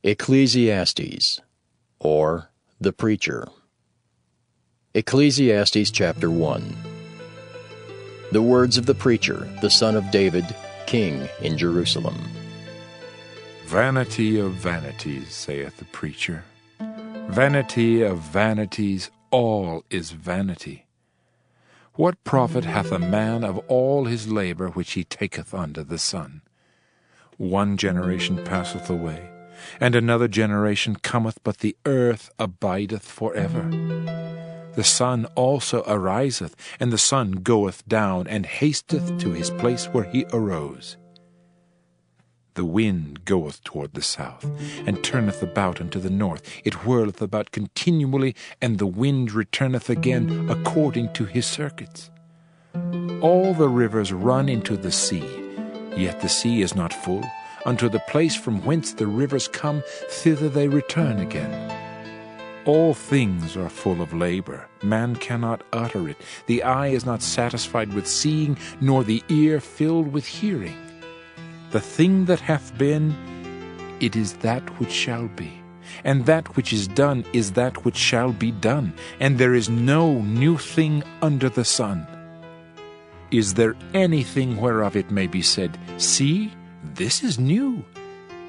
Ecclesiastes, or the Preacher. Ecclesiastes Chapter 1. The words of the preacher, the son of David, king in Jerusalem. Vanity of vanities, saith the preacher. Vanity of vanities, all is vanity. What profit hath a man of all his labor which he taketh under the sun? One generation passeth away, and another generation cometh, but the earth abideth forever. The sun also ariseth, and the sun goeth down, and hasteth to his place where he arose. The wind goeth toward the south, and turneth about unto the north. It whirleth about continually, and the wind returneth again according to his circuits. All the rivers run into the sea, yet the sea is not full. Unto the place from whence the rivers come, thither they return again. All things are full of labor. Man cannot utter it. The eye is not satisfied with seeing, nor the ear filled with hearing. The thing that hath been, it is that which shall be. And that which is done is that which shall be done. And there is no new thing under the sun. Is there anything whereof it may be said, See, this is new?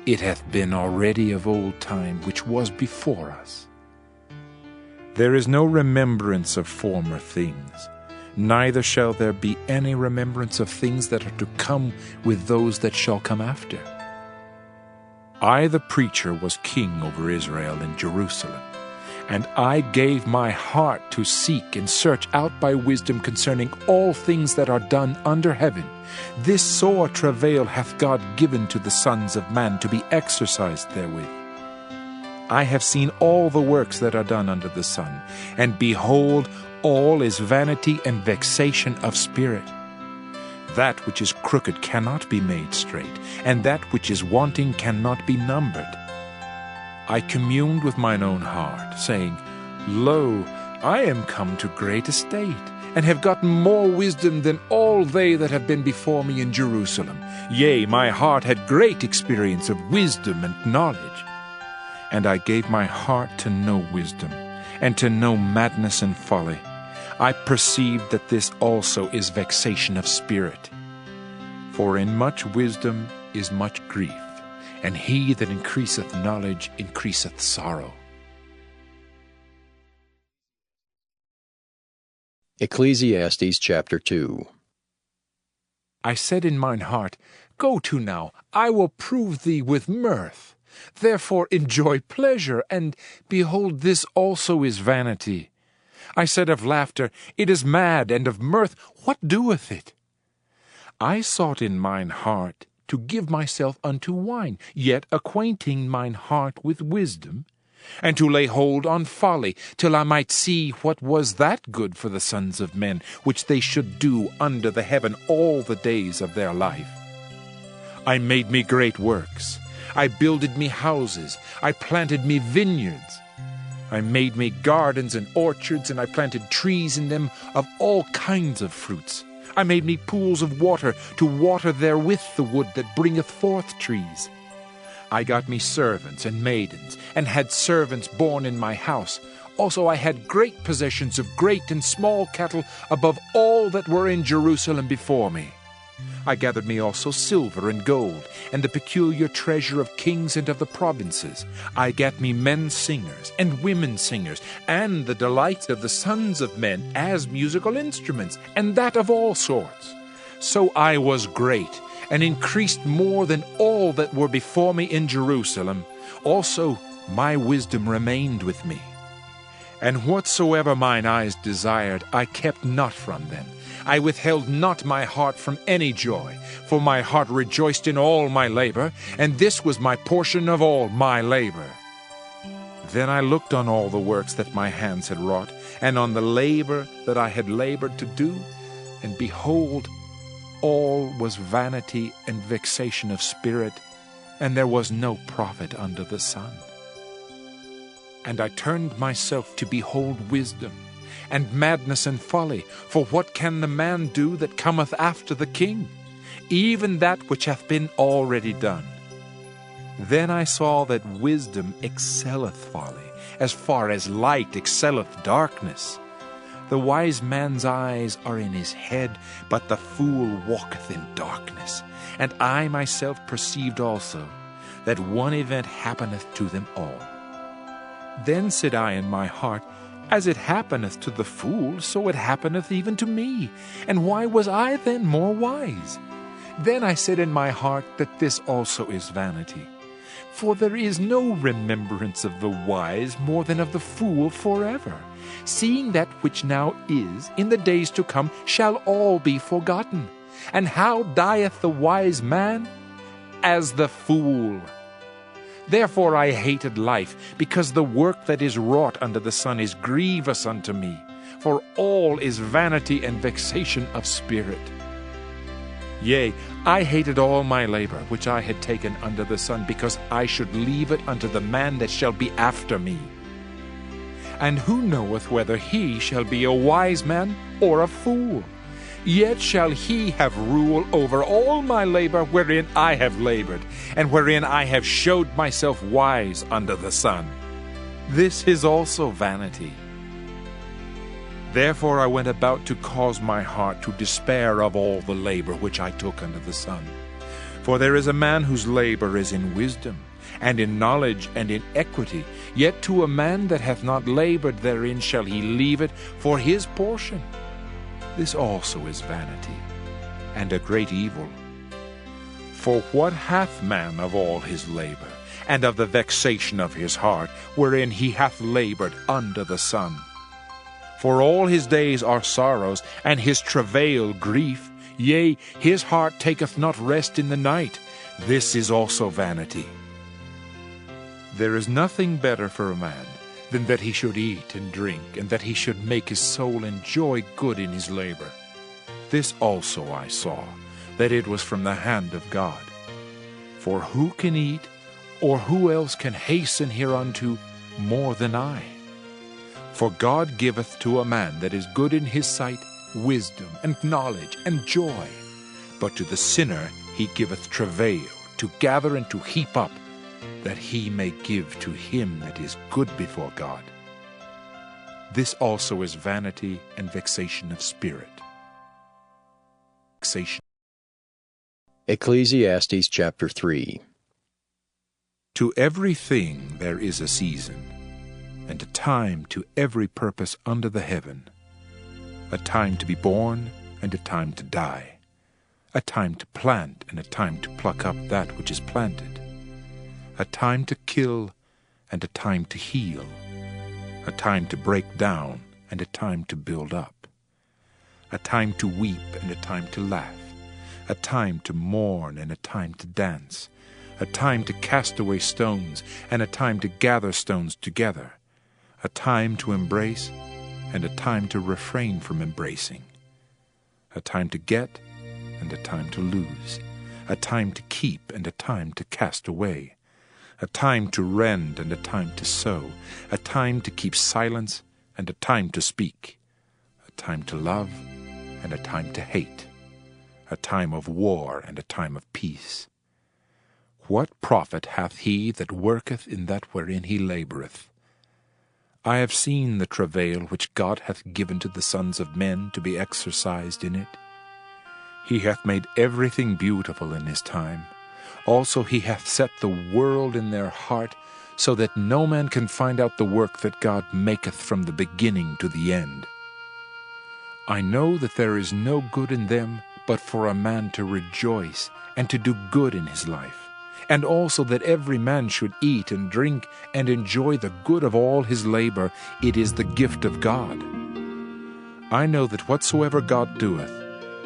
It hath been already of old time, which was before us. There is no remembrance of former things, neither shall there be any remembrance of things that are to come with those that shall come after. I, the preacher, was king over Israel in Jerusalem, and I gave my heart to seek and search out by wisdom concerning all things that are done under heaven. This sore travail hath God given to the sons of man to be exercised therewith. I have seen all the works that are done under the sun, and behold, all is vanity and vexation of spirit. That which is crooked cannot be made straight, and that which is wanting cannot be numbered. I communed with mine own heart, saying, Lo, I am come to great estate, and have gotten more wisdom than all they that have been before me in Jerusalem. Yea, my heart had great experience of wisdom and knowledge. And I gave my heart to know wisdom, and to know madness and folly. I perceived that this also is vexation of spirit. For in much wisdom is much grief, and he that increaseth knowledge increaseth sorrow. Ecclesiastes Chapter 2. I said in mine heart, Go to now, I will prove thee with mirth. Therefore enjoy pleasure, and behold, this also is vanity. I said of laughter, It is mad, and of mirth, what doeth it? I sought in mine heart to give myself unto wine, yet acquainting mine heart with wisdom, and to lay hold on folly, till I might see what was that good for the sons of men, which they should do under the heaven all the days of their life. I made me great works. I builded me houses. I planted me vineyards. I made me gardens and orchards, and I planted trees in them of all kinds of fruits. I made me pools of water, to water therewith the wood that bringeth forth trees. I got me servants and maidens, and had servants born in my house. Also I had great possessions of great and small cattle, above all that were in Jerusalem before me. I gathered me also silver and gold, and the peculiar treasure of kings and of the provinces. I gat me men singers and women singers, and the delights of the sons of men as musical instruments, and that of all sorts. So I was great, and increased more than all that were before me in Jerusalem. Also my wisdom remained with me. And whatsoever mine eyes desired, I kept not from them. I withheld not my heart from any joy, for my heart rejoiced in all my labor, and this was my portion of all my labor. Then I looked on all the works that my hands had wrought, and on the labor that I had labored to do, and behold, all was vanity and vexation of spirit, and there was no profit under the sun. And I turned myself to behold wisdom, and madness and folly. For what can the man do that cometh after the king? Even that which hath been already done. Then I saw that wisdom excelleth folly, as far as light excelleth darkness. The wise man's eyes are in his head, but the fool walketh in darkness. And I myself perceived also that one event happeneth to them all. Then said I in my heart, As it happeneth to the fool, so it happeneth even to me. And why was I then more wise? Then I said in my heart that this also is vanity. For there is no remembrance of the wise more than of the fool forever. Seeing that which now is, in the days to come, shall all be forgotten. And how dieth the wise man? As the fool. Therefore I hated life, because the work that is wrought under the sun is grievous unto me. For all is vanity and vexation of spirit. Yea, I hated all my labor which I had taken under the sun, because I should leave it unto the man that shall be after me. And who knoweth whether he shall be a wise man or a fool? Yet shall he have rule over all my labor wherein I have labored, and wherein I have showed myself wise under the sun. This is also vanity. Therefore I went about to cause my heart to despair of all the labor which I took under the sun. For there is a man whose labor is in wisdom, and in knowledge, and in equity. Yet to a man that hath not labored therein shall he leave it for his portion. This also is vanity, and a great evil. For what hath man of all his labor, and of the vexation of his heart, wherein he hath labored under the sun? For all his days are sorrows, and his travail grief. Yea, his heart taketh not rest in the night. This is also vanity. There is nothing better for a man than that he should eat and drink, and that he should make his soul enjoy good in his labor. This also I saw, that it was from the hand of God. For who can eat, or who else can hasten hereunto more than I? For God giveth to a man that is good in his sight wisdom, and knowledge, and joy. But to the sinner he giveth travail, to gather and to heap up, that he may give to him that is good before God. This also is vanity and vexation of spirit. Ecclesiastes Chapter 3. To every thing there is a season, and a time to every purpose under the heaven, a time to be born, and a time to die, a time to plant, and a time to pluck up that which is planted, a time to kill, and a time to heal, a time to break down, and a time to build up, a time to weep, and a time to laugh, a time to mourn, and a time to dance, a time to cast away stones, and a time to gather stones together, a time to embrace, and a time to refrain from embracing, a time to get, and a time to lose, a time to keep, and a time to cast away, a time to rend, and a time to sow, a time to keep silence, and a time to speak, a time to love, and a time to hate, a time of war, and a time of peace. What profit hath he that worketh in that wherein he laboureth? I have seen the travail which God hath given to the sons of men to be exercised in it. He hath made everything beautiful in his time. Also he hath set the world in their heart, so that no man can find out the work that God maketh from the beginning to the end. I know that there is no good in them but for a man to rejoice and to do good in his life, and also that every man should eat and drink and enjoy the good of all his labor. It is the gift of God. I know that whatsoever God doeth,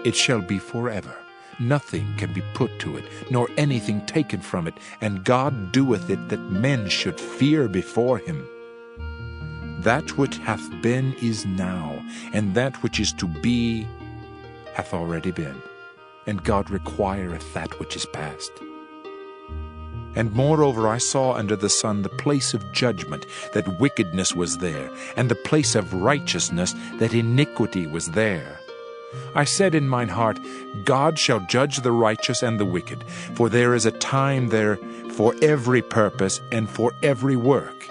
it shall be forever. Nothing can be put to it, nor anything taken from it, and God doeth it that men should fear before him. That which hath been is now, and that which is to be hath already been, and God requireth that which is past. And moreover I saw under the sun the place of judgment, that wickedness was there, and the place of righteousness, that iniquity was there. I said in mine heart, God shall judge the righteous and the wicked, for there is a time there for every purpose and for every work.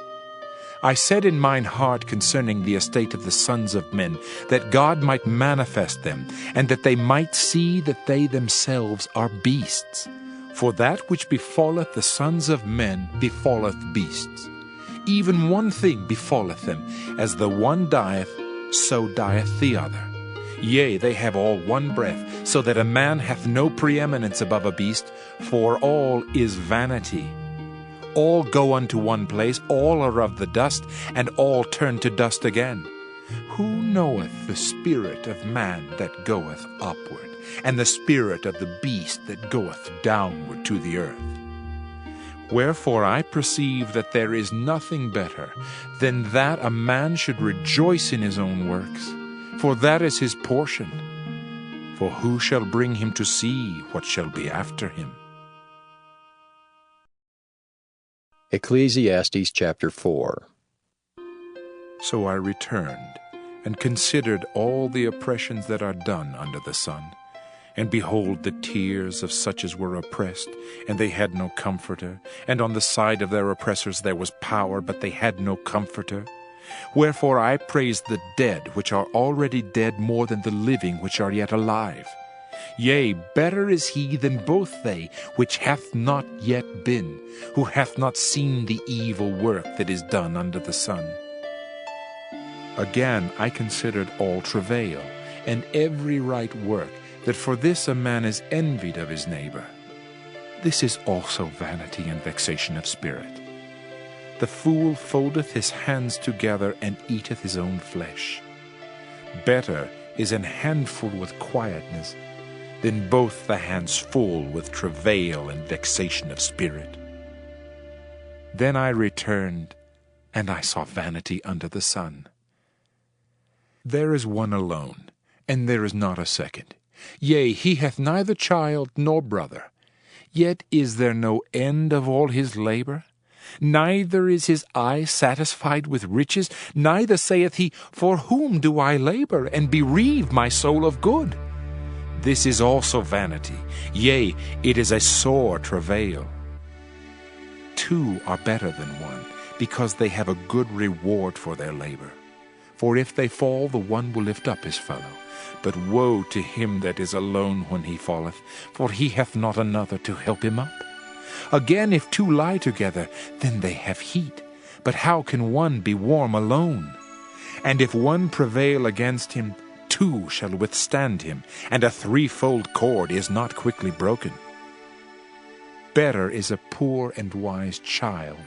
I said in mine heart concerning the estate of the sons of men, that God might manifest them, and that they might see that they themselves are beasts. For that which befalleth the sons of men befalleth beasts. Even one thing befalleth them, as the one dieth, so dieth the other. Yea, they have all one breath, so that a man hath no preeminence above a beast, for all is vanity. All go unto one place, all are of the dust, and all turn to dust again. Who knoweth the spirit of man that goeth upward, and the spirit of the beast that goeth downward to the earth? Wherefore I perceive that there is nothing better than that a man should rejoice in his own works, for that is his portion. For who shall bring him to see what shall be after him? Ecclesiastes Chapter 4. So I returned, and considered all the oppressions that are done under the sun. And behold, the tears of such as were oppressed, and they had no comforter. And on the side of their oppressors there was power, but they had no comforter. Wherefore I praise the dead which are already dead more than the living which are yet alive. Yea, better is he than both they which hath not yet been, who hath not seen the evil work that is done under the sun. Again I considered all travail, and every right work, that for this a man is envied of his neighbor. This is also vanity and vexation of spirit. The fool foldeth his hands together, and eateth his own flesh. Better is an handful with quietness, than both the hands full with travail and vexation of spirit. Then I returned, and I saw vanity under the sun. There is one alone, and there is not a second. Yea, he hath neither child nor brother. Yet is there no end of all his labor? Neither is his eye satisfied with riches, neither saith he, For whom do I labor, and bereave my soul of good? This is also vanity, yea, it is a sore travail. Two are better than one, because they have a good reward for their labor. For if they fall, the one will lift up his fellow. But woe to him that is alone when he falleth, for he hath not another to help him up. Again, if two lie together, then they have heat. But how can one be warm alone? And if one prevail against him, two shall withstand him, and a threefold cord is not quickly broken. Better is a poor and wise child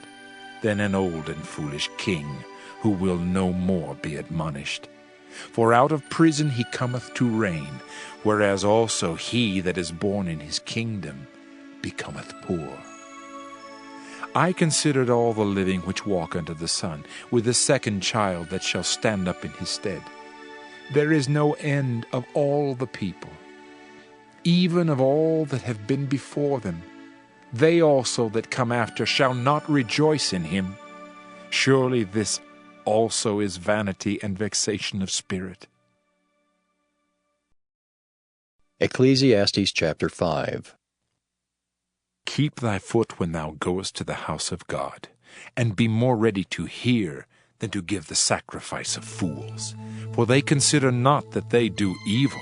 than an old and foolish king, who will no more be admonished. For out of prison he cometh to reign, whereas also he that is born in his kingdom becometh poor. I considered all the living which walk under the sun, with the second child that shall stand up in his stead. There is no end of all the people, even of all that have been before them. They also that come after shall not rejoice in him. Surely this also is vanity and vexation of spirit. Ecclesiastes Chapter 5. Keep thy foot when thou goest to the house of God, and be more ready to hear than to give the sacrifice of fools, for they consider not that they do evil.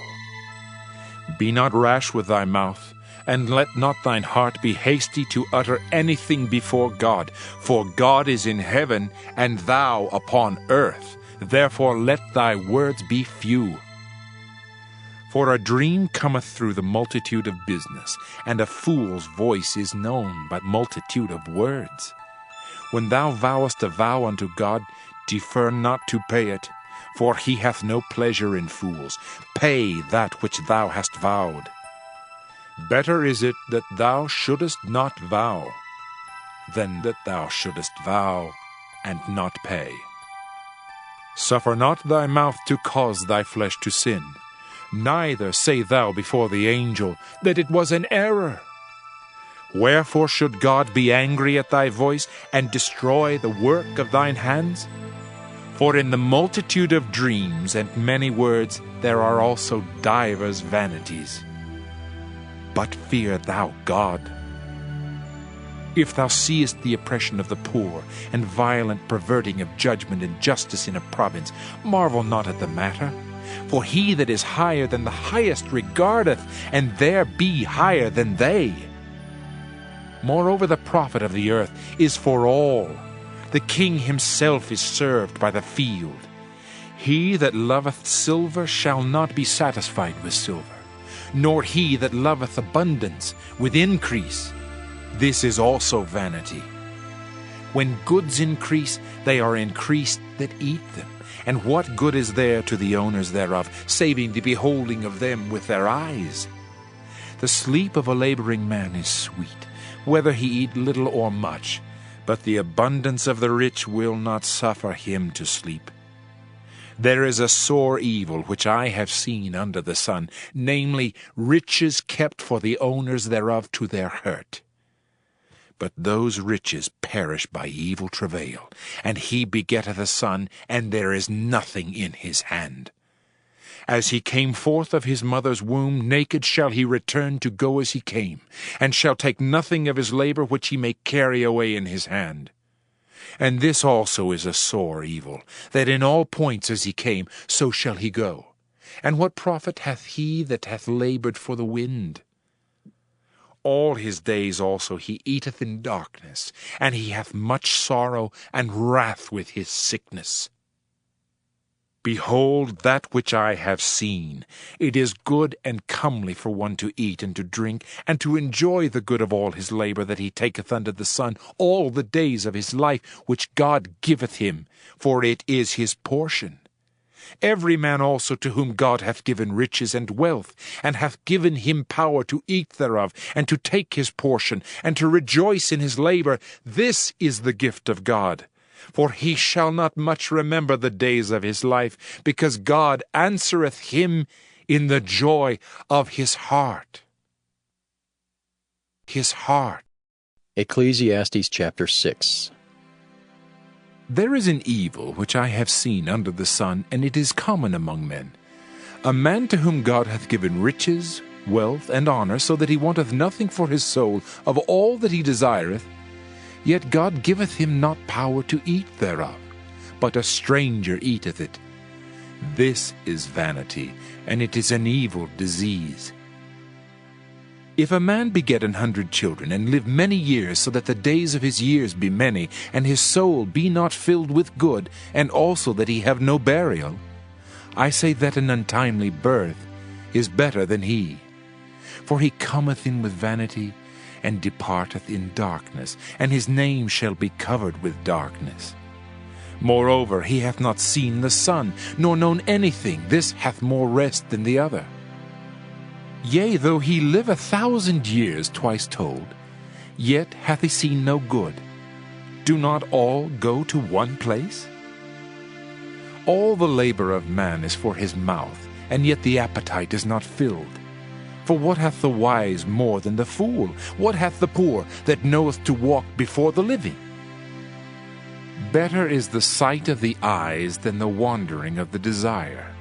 Be not rash with thy mouth, and let not thine heart be hasty to utter anything before God, for God is in heaven, and thou upon earth. Therefore let thy words be few. For a dream cometh through the multitude of business, and a fool's voice is known by multitude of words. When thou vowest a vow unto God, defer not to pay it, for he hath no pleasure in fools. Pay that which thou hast vowed. Better is it that thou shouldest not vow, than that thou shouldest vow and not pay. Suffer not thy mouth to cause thy flesh to sin, neither say thou before the angel that it was an error. Wherefore should God be angry at thy voice, and destroy the work of thine hands? For in the multitude of dreams and many words there are also divers vanities. But fear thou God. If thou seest the oppression of the poor, and violent perverting of judgment and justice in a province, marvel not at the matter. For he that is higher than the highest regardeth, and there be higher than they. Moreover, the profit of the earth is for all. The king himself is served by the field. He that loveth silver shall not be satisfied with silver, nor he that loveth abundance with increase. This is also vanity. When goods increase, they are increased that eat them. And what good is there to the owners thereof, saving the beholding of them with their eyes? The sleep of a laboring man is sweet, whether he eat little or much, but the abundance of the rich will not suffer him to sleep. There is a sore evil which I have seen under the sun, namely, riches kept for the owners thereof to their hurt. But those riches perish by evil travail, and he begetteth a son, and there is nothing in his hand. As he came forth of his mother's womb, naked shall he return to go as he came, and shall take nothing of his labor which he may carry away in his hand. And this also is a sore evil, that in all points as he came, so shall he go. And what profit hath he that hath labored for the wind? All his days also he eateth in darkness, and he hath much sorrow and wrath with his sickness. Behold, that which I have seen, it is good and comely for one to eat and to drink, and to enjoy the good of all his labor that he taketh under the sun all the days of his life, which God giveth him, for it is his portion. Every man also to whom God hath given riches and wealth, and hath given him power to eat thereof, and to take his portion, and to rejoice in his labor, this is the gift of God. For he shall not much remember the days of his life, because God answereth him in the joy of his heart. His heart. Ecclesiastes Chapter 6. There is an evil which I have seen under the sun, and it is common among men. A man to whom God hath given riches, wealth, and honor, so that he wanteth nothing for his soul of all that he desireth, yet God giveth him not power to eat thereof, but a stranger eateth it. This is vanity, and it is an evil disease. If a man beget 100 children, and live many years, so that the days of his years be many, and his soul be not filled with good, and also that he have no burial, I say that an untimely birth is better than he. For he cometh in with vanity, and departeth in darkness, and his name shall be covered with darkness. Moreover, he hath not seen the sun, nor known anything. This hath more rest than the other. Yea, though he live 1,000 years, twice told, yet hath he seen no good. Do not all go to one place? All the labor of man is for his mouth, and yet the appetite is not filled. For what hath the wise more than the fool? What hath the poor that knoweth to walk before the living? Better is the sight of the eyes than the wandering of the desire.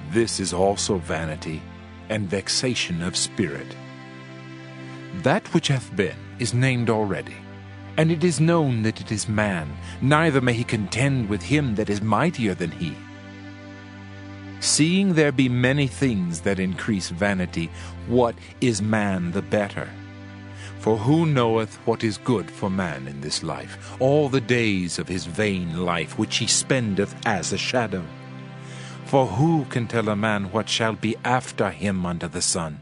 This is also vanity, and vexation of spirit. That which hath been is named already, and it is known that it is man, neither may he contend with him that is mightier than he. Seeing there be many things that increase vanity, what is man the better? For who knoweth what is good for man in this life, all the days of his vain life which he spendeth as a shadow? For who can tell a man what shall be after him under the sun?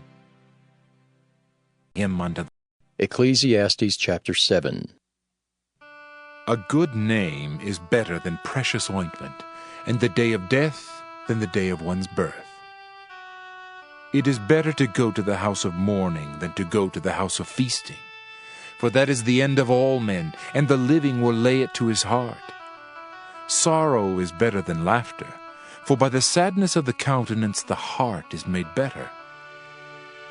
Ecclesiastes Chapter 7. A good name is better than precious ointment, and the day of death than the day of one's birth. It is better to go to the house of mourning than to go to the house of feasting, for that is the end of all men, and the living will lay it to his heart. Sorrow is better than laughter, for by the sadness of the countenance the heart is made better.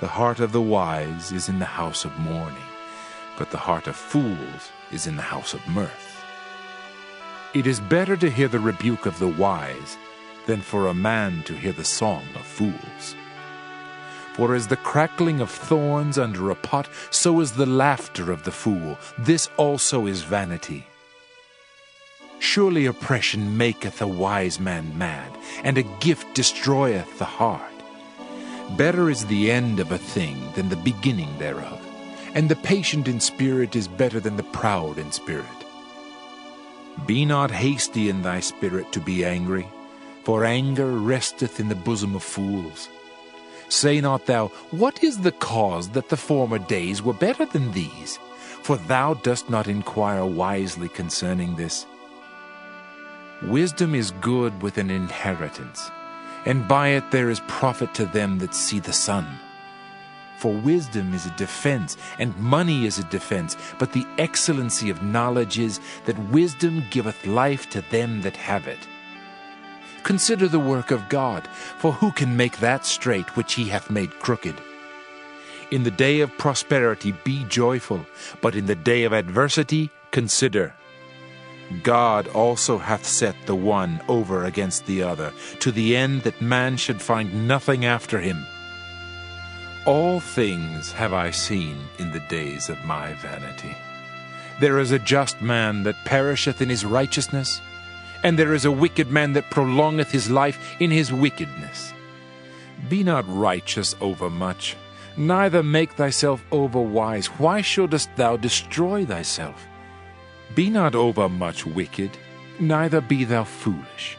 The heart of the wise is in the house of mourning, but the heart of fools is in the house of mirth. It is better to hear the rebuke of the wise than for a man to hear the song of fools. For as the crackling of thorns under a pot, so is the laughter of the fool. This also is vanity. Surely oppression maketh a wise man mad, and a gift destroyeth the heart. Better is the end of a thing than the beginning thereof, and the patient in spirit is better than the proud in spirit. Be not hasty in thy spirit to be angry, for anger resteth in the bosom of fools. Say not thou, What is the cause that the former days were better than these? For thou dost not inquire wisely concerning this. Wisdom is good with an inheritance, and by it there is profit to them that see the sun. For wisdom is a defense, and money is a defense, but the excellency of knowledge is that wisdom giveth life to them that have it. Consider the work of God, for who can make that straight which he hath made crooked? In the day of prosperity be joyful, but in the day of adversity consider. God also hath set the one over against the other, to the end that man should find nothing after him. All things have I seen in the days of my vanity. There is a just man that perisheth in his righteousness, and there is a wicked man that prolongeth his life in his wickedness. Be not righteous overmuch, neither make thyself overwise. Why shouldest thou destroy thyself? Be not overmuch wicked, neither be thou foolish.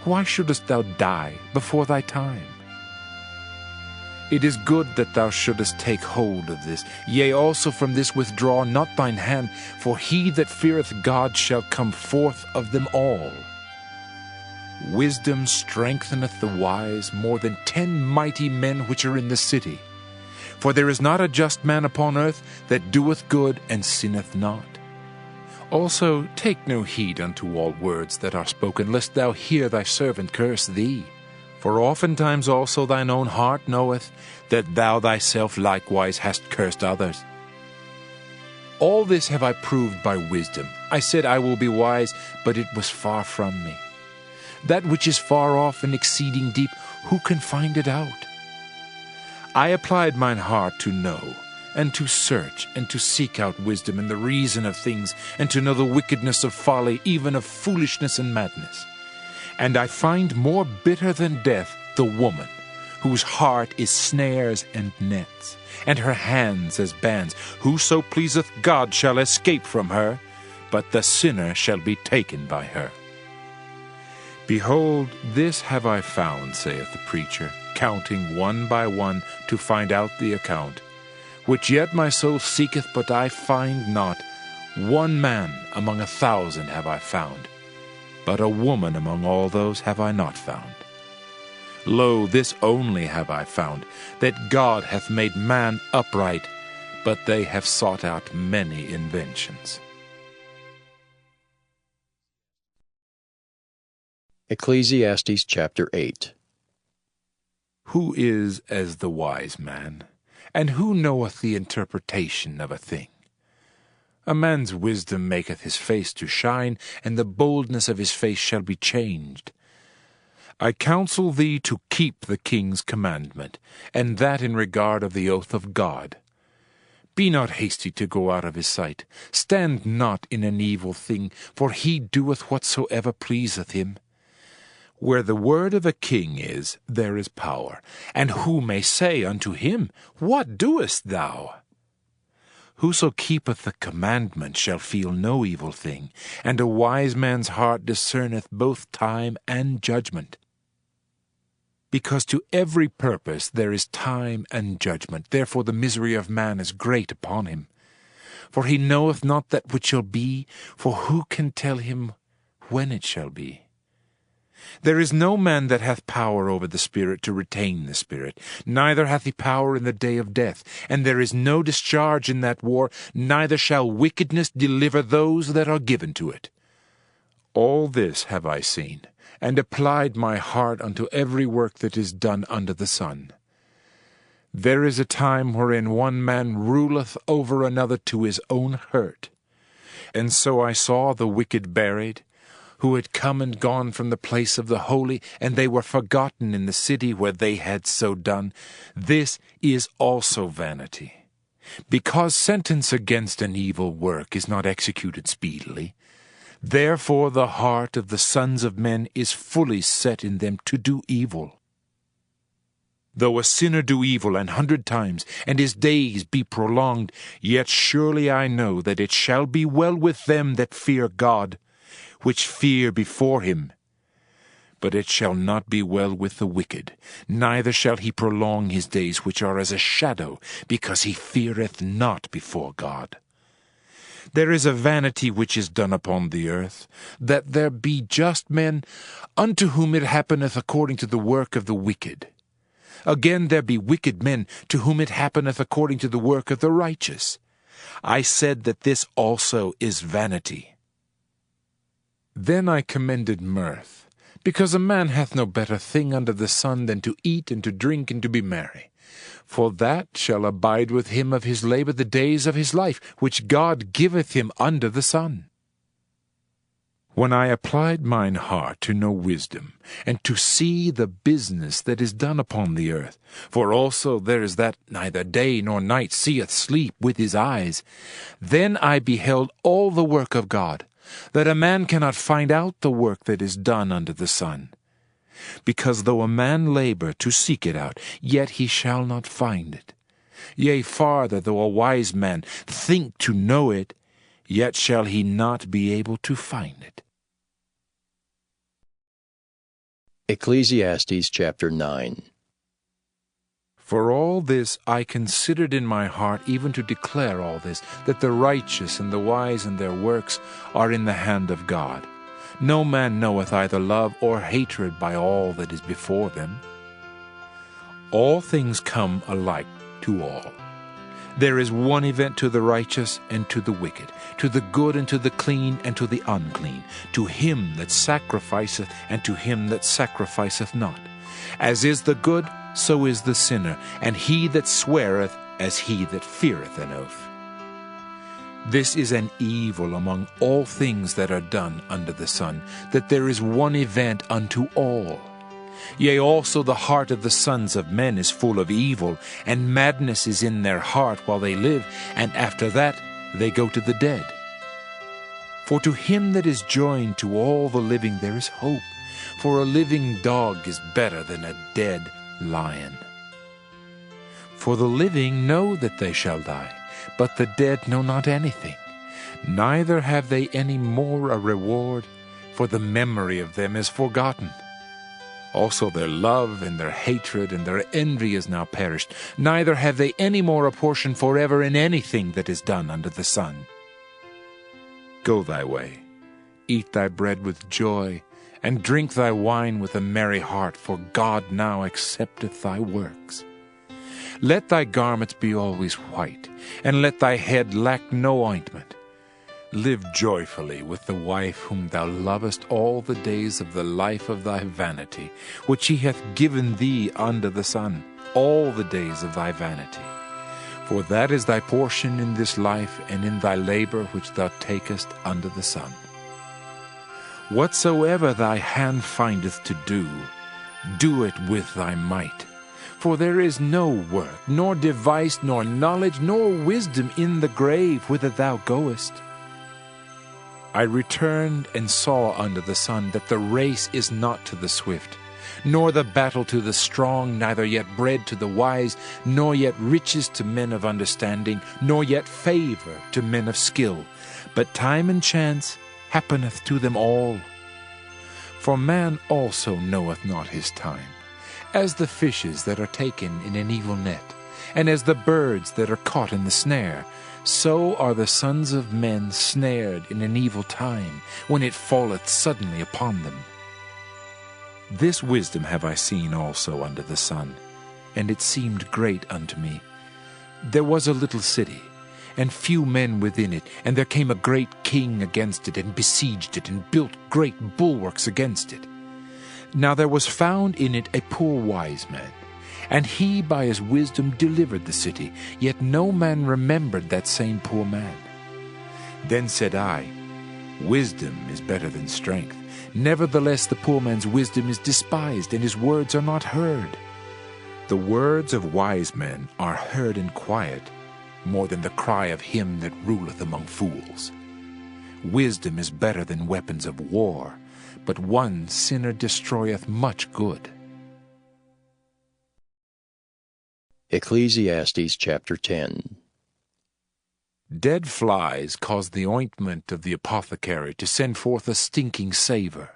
Why shouldest thou die before thy time? It is good that thou shouldest take hold of this. Yea, also from this withdraw not thine hand, for he that feareth God shall come forth of them all. Wisdom strengtheneth the wise more than 10 mighty men which are in the city. For there is not a just man upon earth that doeth good and sinneth not. Also take no heed unto all words that are spoken, lest thou hear thy servant curse thee. For oftentimes also thine own heart knoweth that thou thyself likewise hast cursed others. All this have I proved by wisdom. I said I will be wise, but it was far from me. That which is far off and exceeding deep, who can find it out? I applied mine heart to know, and to search, and to seek out wisdom and the reason of things, and to know the wickedness of folly, even of foolishness and madness. And I find more bitter than death the woman, whose heart is snares and nets, and her hands as bands. Whoso pleaseth God shall escape from her, but the sinner shall be taken by her. Behold, this have I found, saith the preacher, counting one by one to find out the account, which yet my soul seeketh, but I find not. One man among 1,000 have I found, but a woman among all those have I not found. Lo, this only have I found, that God hath made man upright, but they have sought out many inventions. Ecclesiastes Chapter 8. Who is as the wise man, and who knoweth the interpretation of a thing? A man's wisdom maketh his face to shine, and the boldness of his face shall be changed. I counsel thee to keep the king's commandment, and that in regard of the oath of God. Be not hasty to go out of his sight. Stand not in an evil thing, for he doeth whatsoever pleaseth him. Where the word of a king is, there is power. And who may say unto him, What doest thou? Whoso keepeth the commandment shall feel no evil thing, and a wise man's heart discerneth both time and judgment. Because to every purpose there is time and judgment, therefore the misery of man is great upon him. For he knoweth not that which shall be, for who can tell him when it shall be? There is no man that hath power over the Spirit to retain the Spirit, neither hath he power in the day of death, and there is no discharge in that war, neither shall wickedness deliver those that are given to it. All this have I seen, and applied my heart unto every work that is done under the sun. There is a time wherein one man ruleth over another to his own hurt. And so I saw the wicked buried, who had come and gone from the place of the holy, and they were forgotten in the city where they had so done. This is also vanity. Because sentence against an evil work is not executed speedily, therefore the heart of the sons of men is fully set in them to do evil. Though a sinner do evil 100 times, and his days be prolonged, yet surely I know that it shall be well with them that fear God, which fear before him. But it shall not be well with the wicked, neither shall he prolong his days, which are as a shadow, because he feareth not before God. There is a vanity which is done upon the earth, that there be just men, unto whom it happeneth according to the work of the wicked. Again there be wicked men, to whom it happeneth according to the work of the righteous. I said that this also is vanity. Then I commended mirth, because a man hath no better thing under the sun than to eat and to drink and to be merry. For that shall abide with him of his labour the days of his life, which God giveth him under the sun. When I applied mine heart to know wisdom, and to see the business that is done upon the earth, for also there is that neither day nor night seeth sleep with his eyes, then I beheld all the work of God, that a man cannot find out the work that is done under the sun. Because though a man labour to seek it out, yet he shall not find it. Yea, farther, though a wise man think to know it, yet shall he not be able to find it. Ecclesiastes Chapter 9. For all this I considered in my heart, even to declare all this, that the righteous and the wise and their works are in the hand of God. No man knoweth either love or hatred by all that is before them. All things come alike to all. There is one event to the righteous and to the wicked, to the good and to the clean and to the unclean, to him that sacrificeth and to him that sacrificeth not. As is the good, so is the sinner, and he that sweareth as he that feareth an oath. This is an evil among all things that are done under the sun, that there is one event unto all. Yea, also the heart of the sons of men is full of evil, and madness is in their heart while they live, and after that they go to the dead. For to him that is joined to all the living there is hope, for a living dog is better than a dead lion. For the living know that they shall die, but the dead know not anything, neither have they any more a reward, for the memory of them is forgotten. Also their love and their hatred and their envy is now perished, neither have they any more a portion forever in anything that is done under the sun. Go thy way, eat thy bread with joy, and drink thy wine with a merry heart, for God now accepteth thy works. Let thy garments be always white, and let thy head lack no ointment. Live joyfully with the wife whom thou lovest all the days of the life of thy vanity, which he hath given thee under the sun, all the days of thy vanity. For that is thy portion in this life, and in thy labor which thou takest under the sun. Whatsoever thy hand findeth to do, do it with thy might. For there is no work, nor device, nor knowledge, nor wisdom in the grave whither thou goest. I returned and saw under the sun that the race is not to the swift, nor the battle to the strong, neither yet bread to the wise, nor yet riches to men of understanding, nor yet favor to men of skill, but time and chance happeneth to them all. For man also knoweth not his time, as the fishes that are taken in an evil net, and as the birds that are caught in the snare, so are the sons of men snared in an evil time, when it falleth suddenly upon them. This wisdom have I seen also under the sun, and it seemed great unto me. There was a little city, and few men within it, and there came a great king against it, and besieged it, and built great bulwarks against it. Now there was found in it a poor wise man, and he by his wisdom delivered the city, yet no man remembered that same poor man. Then said I, Wisdom is better than strength. Nevertheless, the poor man's wisdom is despised, and his words are not heard. The words of wise men are heard in quiet, more than the cry of him that ruleth among fools. Wisdom is better than weapons of war, but one sinner destroyeth much good. Ecclesiastes Chapter 10. Dead flies cause the ointment of the apothecary to send forth a stinking savour.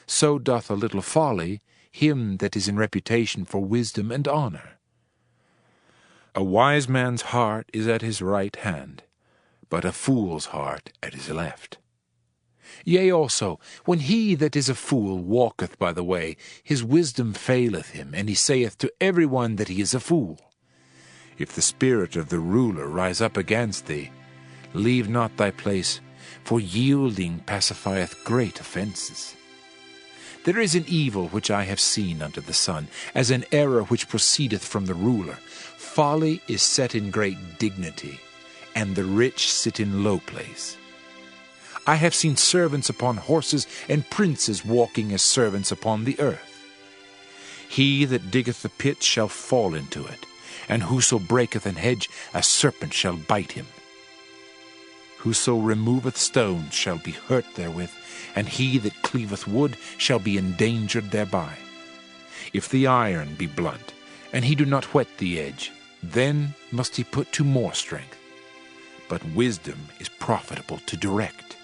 So doth a little folly him that is in reputation for wisdom and honour. A wise man's heart is at his right hand, but a fool's heart at his left. Yea also, when he that is a fool walketh by the way, his wisdom faileth him, and he saith to every one that he is a fool. If the spirit of the ruler rise up against thee, leave not thy place, for yielding pacifieth great offences. There is an evil which I have seen under the sun, as an error which proceedeth from the ruler. Folly is set in great dignity, and the rich sit in low place. I have seen servants upon horses, and princes walking as servants upon the earth. He that diggeth the pit shall fall into it, and whoso breaketh an hedge, a serpent shall bite him. Whoso removeth stones shall be hurt therewith, and he that cleaveth wood shall be endangered thereby. If the iron be blunt, and he do not whet the edge, then must he put to more strength. But wisdom is profitable to direct.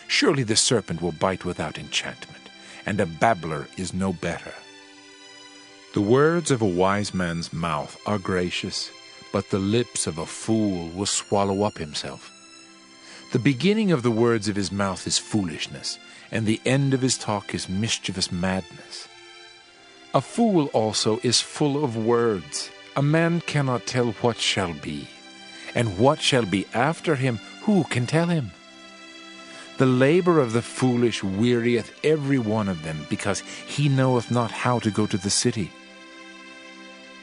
Surely the serpent will bite without enchantment, and a babbler is no better. The words of a wise man's mouth are gracious, but the lips of a fool will swallow up himself. The beginning of the words of his mouth is foolishness, and the end of his talk is mischievous madness. A fool also is full of words. A man cannot tell what shall be, and what shall be after him, who can tell him? The labor of the foolish wearieth every one of them, because he knoweth not how to go to the city.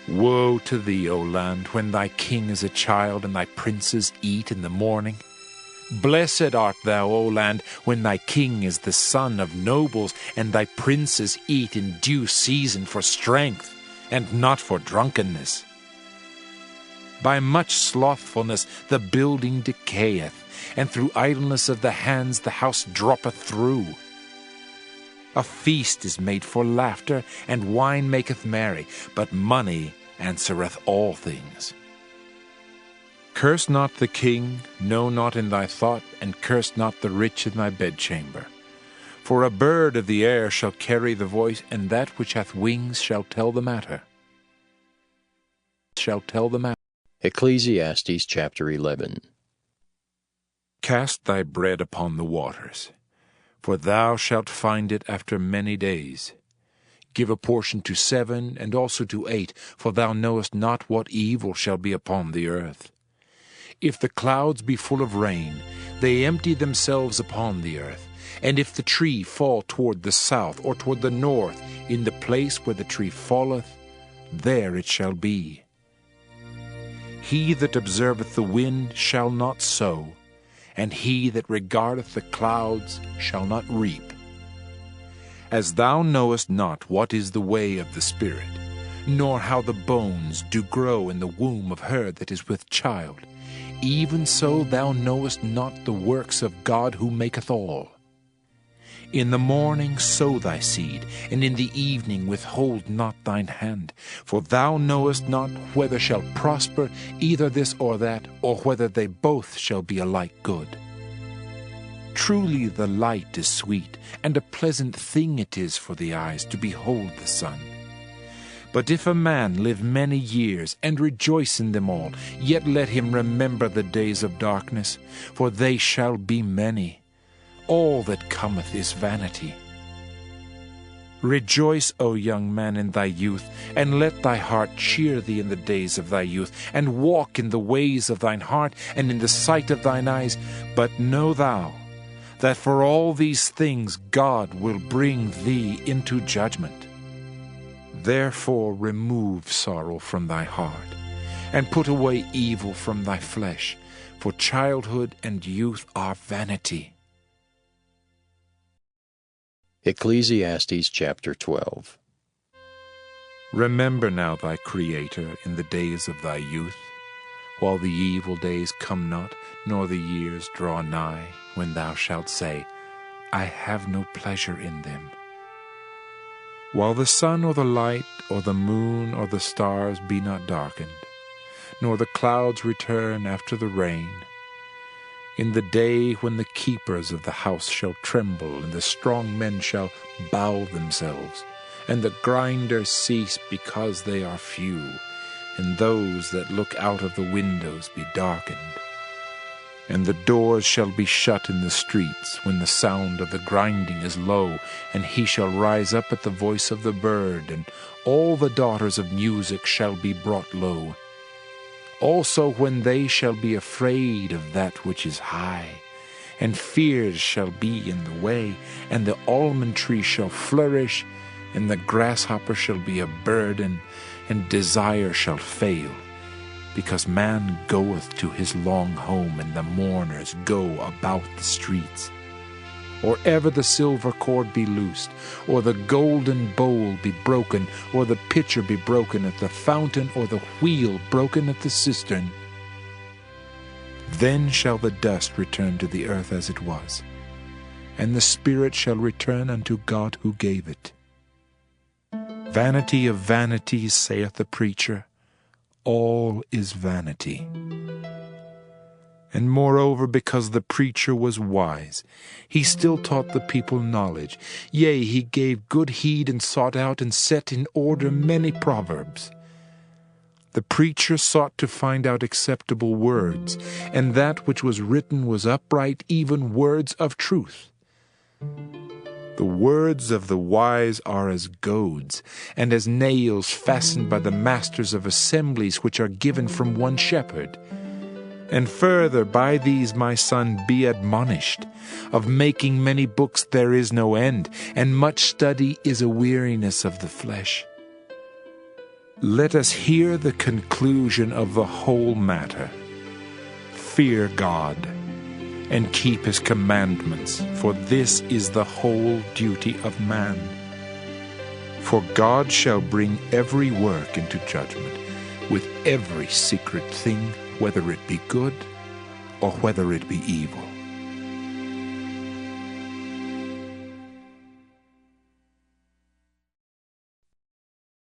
Woe to thee, O land, when thy king is a child, and thy princes eat in the morning. Blessed art thou, O land, when thy king is the son of nobles, and thy princes eat in due season for strength, and not for drunkenness. By much slothfulness the building decayeth, and through idleness of the hands the house droppeth through. A feast is made for laughter, and wine maketh merry, but money answereth all things. Curse not the king, no, not in thy thought, and curse not the rich in thy bedchamber. For a bird of the air shall carry the voice, and that which hath wings shall tell the matter. Ecclesiastes Chapter 11. Cast thy bread upon the waters, for thou shalt find it after many days. Give a portion to 7, and also to 8, for thou knowest not what evil shall be upon the earth. If the clouds be full of rain, they empty themselves upon the earth. And if the tree fall toward the south or toward the north, in the place where the tree falleth, there it shall be. He that observeth the wind shall not sow, and he that regardeth the clouds shall not reap. As thou knowest not what is the way of the Spirit, nor how the bones do grow in the womb of her that is with child, even so thou knowest not the works of God who maketh all. In the morning sow thy seed, and in the evening withhold not thine hand. For thou knowest not whether shall prosper either this or that, or whether they both shall be alike good. Truly the light is sweet, and a pleasant thing it is for the eyes to behold the sun. But if a man live many years, and rejoice in them all, yet let him remember the days of darkness, for they shall be many. All that cometh is vanity. Rejoice, O young man, in thy youth, and let thy heart cheer thee in the days of thy youth, and walk in the ways of thine heart, and in the sight of thine eyes. But know thou, that for all these things God will bring thee into judgment. Therefore remove sorrow from thy heart, and put away evil from thy flesh, for childhood and youth are vanity. Ecclesiastes Chapter 12. Remember now thy Creator in the days of thy youth, while the evil days come not, nor the years draw nigh, when thou shalt say, I have no pleasure in them. While the sun or the light, or the moon or the stars be not darkened, nor the clouds return after the rain, in the day when the keepers of the house shall tremble, and the strong men shall bow themselves, and the grinders cease because they are few, and those that look out of the windows be darkened. And the doors shall be shut in the streets, when the sound of the grinding is low, and he shall rise up at the voice of the bird, and all the daughters of music shall be brought low. Also when they shall be afraid of that which is high, and fears shall be in the way, and the almond tree shall flourish, and the grasshopper shall be a burden, and desire shall fail, because man goeth to his long home, and the mourners go about the streets. Or ever the silver cord be loosed, or the golden bowl be broken, or the pitcher be broken at the fountain, or the wheel broken at the cistern. Then shall the dust return to the earth as it was, and the spirit shall return unto God who gave it. Vanity of vanities, saith the preacher, all is vanity. And moreover, because the preacher was wise, he still taught the people knowledge. Yea, he gave good heed, and sought out and set in order many proverbs. The preacher sought to find out acceptable words, and that which was written was upright, even words of truth. The words of the wise are as goads, and as nails fastened by the masters of assemblies, which are given from one shepherd. And further, by these, my son, be admonished. Of making many books there is no end, and much study is a weariness of the flesh. Let us hear the conclusion of the whole matter. Fear God, and keep his commandments, for this is the whole duty of man. For God shall bring every work into judgment, with every secret thing, whether it be good or whether it be evil.